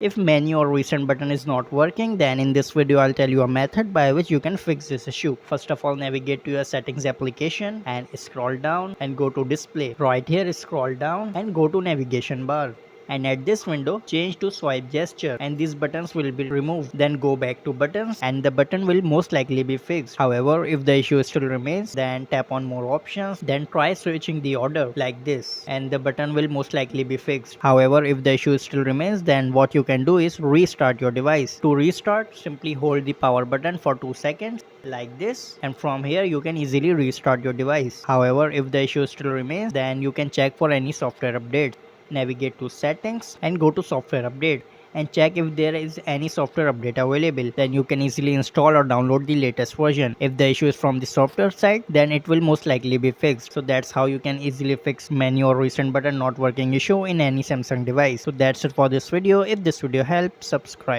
If menu or recent button is not working, then in this video I'll tell you a method by which you can fix this issue. First of all, navigate to your settings application and scroll down and go to display. Right here, scroll down and go to navigation bar. And at this window, change to swipe gesture and these buttons will be removed. Then go back to buttons and the button will most likely be fixed. However, if the issue still remains, then tap on more options, then try switching the order like this and the button will most likely be fixed. However, if the issue still remains, then what you can do is restart your device. To restart, simply hold the power button for 2 seconds like this, and from here you can easily restart your device. However, if the issue still remains, then you can check for any software updates. Navigate to settings and go to software update and check if there is any software update available. Then you can easily install or download the latest version. If the issue is from the software side, then it will most likely be fixed. So that's how you can easily fix menu or recent button not working issue in any Samsung device. So that's it for this video. If this video helped, subscribe.